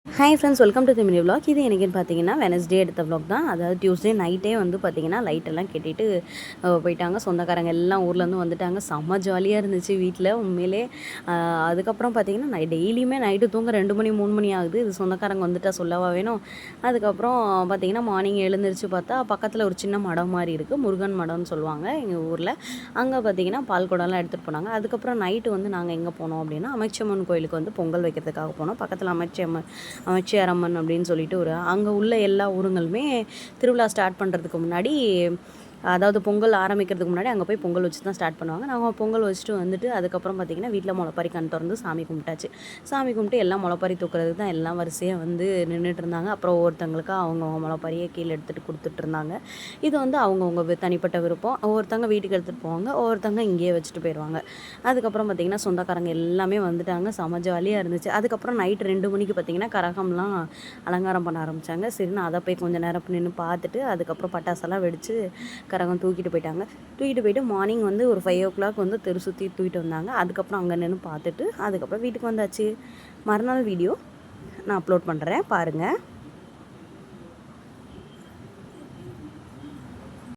Hi friends, welcome to the mini vlog. இது எனக்குன்னு பார்த்தீங்கன்னா வெனஸ்டே எடுத்த விலாக் தான். அதாவது டியூஸ்டே நைட்டே வந்து பார்த்தீங்கன்னா லைட்டெல்லாம் கட்டிட்டு போயிட்டாங்க. சொந்தக்காரங்க எல்லாம் ஊர்லேருந்து வந்துட்டாங்க. செம்ம ஜாலியாக இருந்துச்சு வீட்டில் உண்மையிலே. அதுக்கப்புறம் பார்த்தீங்கன்னா டெய்லியுமே நைட்டு தூங்க 2 மணி 3 மணி ஆகுது. இது சொந்தக்காரங்க வந்துட்டா சொல்லவா வேணும். அதுக்கப்புறம் பார்த்தீங்கன்னா மார்னிங் எழுந்திரிச்சு பார்த்தா பக்கத்தில் ஒரு சின்ன மடம் மாதிரி இருக்குது, முருகன் மடம்னு சொல்லுவாங்க எங்கள் ஊரில். அங்கே பார்த்தீங்கன்னா பால் குடம்லாம் எடுத்துகிட்டு போனாங்க. அதுக்கப்புறம் நைட்டு வந்து நாங்கள் எங்கே போனோம் அப்படின்னா அமைச்சம்மன் கோயிலுக்கு வந்து பொங்கல் வைக்கிறதுக்காக போனோம். பக்கத்தில் அமைச்சியாரம்மன் அப்படின்னு சொல்லிட்டு அங்கே உள்ள எல்லா ஊருங்களுமே திருவிழா ஸ்டார்ட் பண்ணுறதுக்கு முன்னாடி, அதாவது பொங்கல் ஆரம்பிக்கிறதுக்கு முன்னாடி அங்கே போய் பொங்கல் வச்சு தான் ஸ்டார்ட் பண்ணுவாங்க. நாங்கள் பொங்கல் வச்சுட்டு வந்துட்டு அதுக்கப்புறம் பார்த்திங்கன்னா வீட்டில் முளைப்பாரி கண் திறந்து சாமி கும்பிட்டாச்சு. சாமி கும்பிட்டு எல்லாம் முளைப்பாரி தூக்குறதுக்கு தான் எல்லாம் வரிசையாக வந்து நின்றுட்டு இருந்தாங்க. அப்புறம் ஒவ்வொருத்தங்களுக்கு அவங்கவுங்க முளைப்பாரியை கீழே எடுத்துகிட்டு கொடுத்துட்டு இருந்தாங்க. இது வந்து அவங்கவுங்க தனிப்பட்ட விருப்பம். ஒவ்வொருத்தங்க வீட்டுக்கு எடுத்துகிட்டு போவாங்க, ஒவ்வொருத்தங்க இங்கேயே வச்சுட்டு போயிடுவாங்க. அதுக்கப்புறம் பார்த்திங்கன்னா சொந்தக்காரங்க எல்லாமே வந்துட்டாங்க. செம ஜாலியாக இருந்துச்சு. அதுக்கப்புறம் நைட்டு 2 மணிக்கு பார்த்திங்கன்னா கரகம்லாம் அலங்காரம் பண்ண ஆரம்பித்தாங்க. சரி, நான் அதை போய் கொஞ்சம் நேரம் நின்று பார்த்துட்டு அதுக்கப்புறம் பட்டாசெல்லாம் வெடித்து கரகம் தூக்கிட்டு போயிட்டாங்க. தூக்கிட்டு போயிட்டு மார்னிங் வந்து ஒரு 5 ஓ கிளாக் வந்து தெரு சுற்றி தூக்கிட்டு வந்தாங்க. அதுக்கப்புறம் அங்கே நின்று பார்த்துட்டு அதுக்கப்புறம் வீட்டுக்கு வந்தாச்சு. மறுநாள் வீடியோ நான் அப்லோட் பண்ணுறேன், பாருங்கள்.